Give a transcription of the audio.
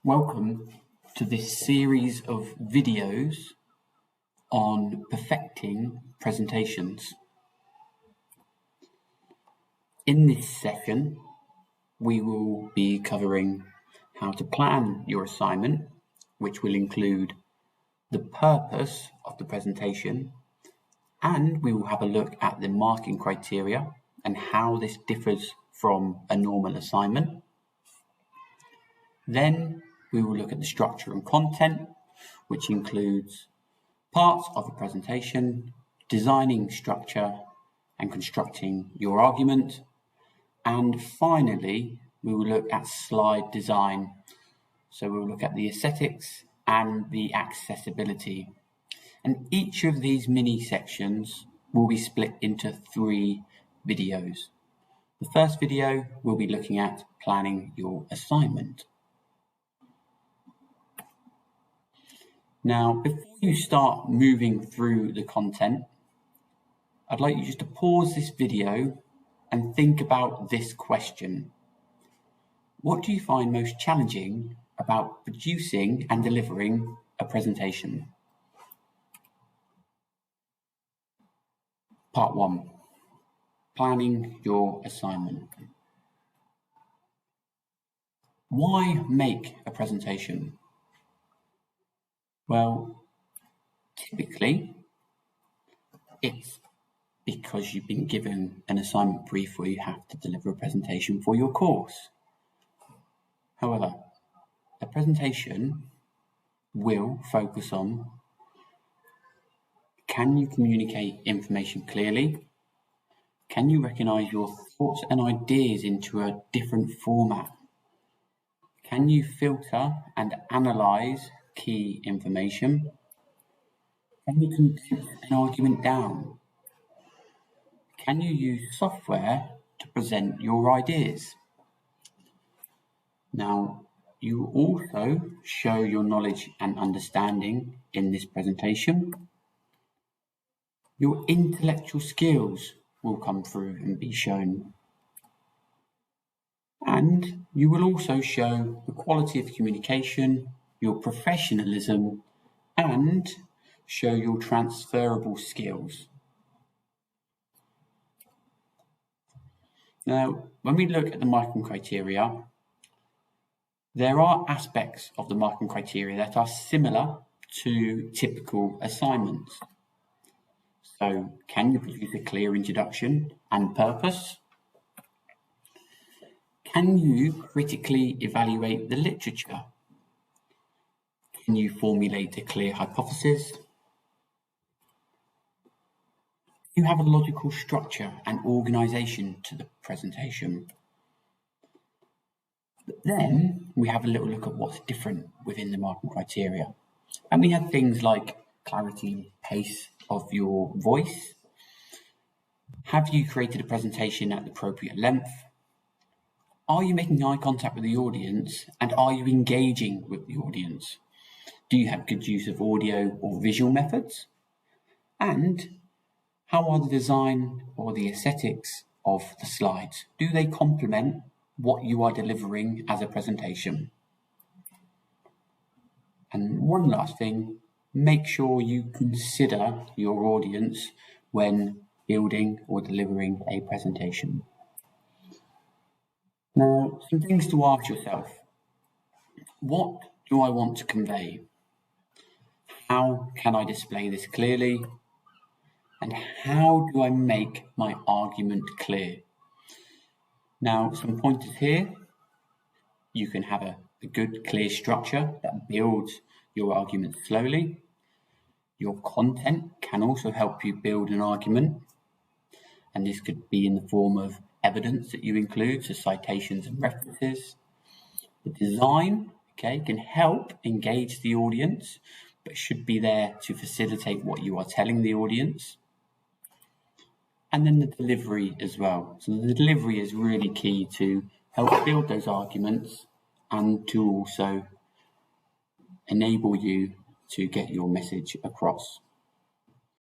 Welcome to this series of videos on perfecting presentations. In this session, we will be covering how to plan your assignment, which will include the purpose of the presentation, and we will have a look at the marking criteria and how this differs from a normal assignment. Then we will look at the structure and content, which includes parts of the presentation, designing structure and constructing your argument. And finally, we will look at slide design. So we'll look at the aesthetics and the accessibility. And each of these mini sections will be split into 3 videos. The first video will be looking at planning your assignment. Now, before you start moving through the content, I'd like you just to pause this video and think about this question. What do you find most challenging about producing and delivering a presentation? Part 1, planning your assignment. Why make a presentation? Well, typically, it's because you've been given an assignment brief where you have to deliver a presentation for your course. However, a presentation will focus on: can you communicate information clearly? Can you recognize your thoughts and ideas into a different format? Can you filter and analyze key information? Can you condense an argument down? Can you use software to present your ideas? Now, you also show your knowledge and understanding in this presentation. Your intellectual skills will come through and be shown. And you will also show the quality of communication, your professionalism, and show your transferable skills. Now, when we look at the marking criteria, there are aspects of the marking criteria that are similar to typical assignments. So, can you produce a clear introduction and purpose? Can you critically evaluate the literature? Can you formulate a clear hypothesis? Do you have a logical structure and organization to the presentation? But then we have a little look at what's different within the marking criteria. And we have things like clarity and pace of your voice. Have you created a presentation at the appropriate length? Are you making eye contact with the audience, and are you engaging with the audience? Do you have good use of audio or visual methods? And how are the design or the aesthetics of the slides? Do they complement what you are delivering as a presentation? And one last thing, make sure you consider your audience when building or delivering a presentation. Now, some things to ask yourself. What do I want to convey? How can I display this clearly? And how do I make my argument clear? Now, some pointers here. You can have a good, clear structure that builds your argument slowly. Your content can also help you build an argument. And this could be in the form of evidence that you include, so citations and references. The design, can help engage the audience, but should be there to facilitate what you are telling the audience. And then the delivery as well. So the delivery is really key to help build those arguments and to also enable you to get your message across.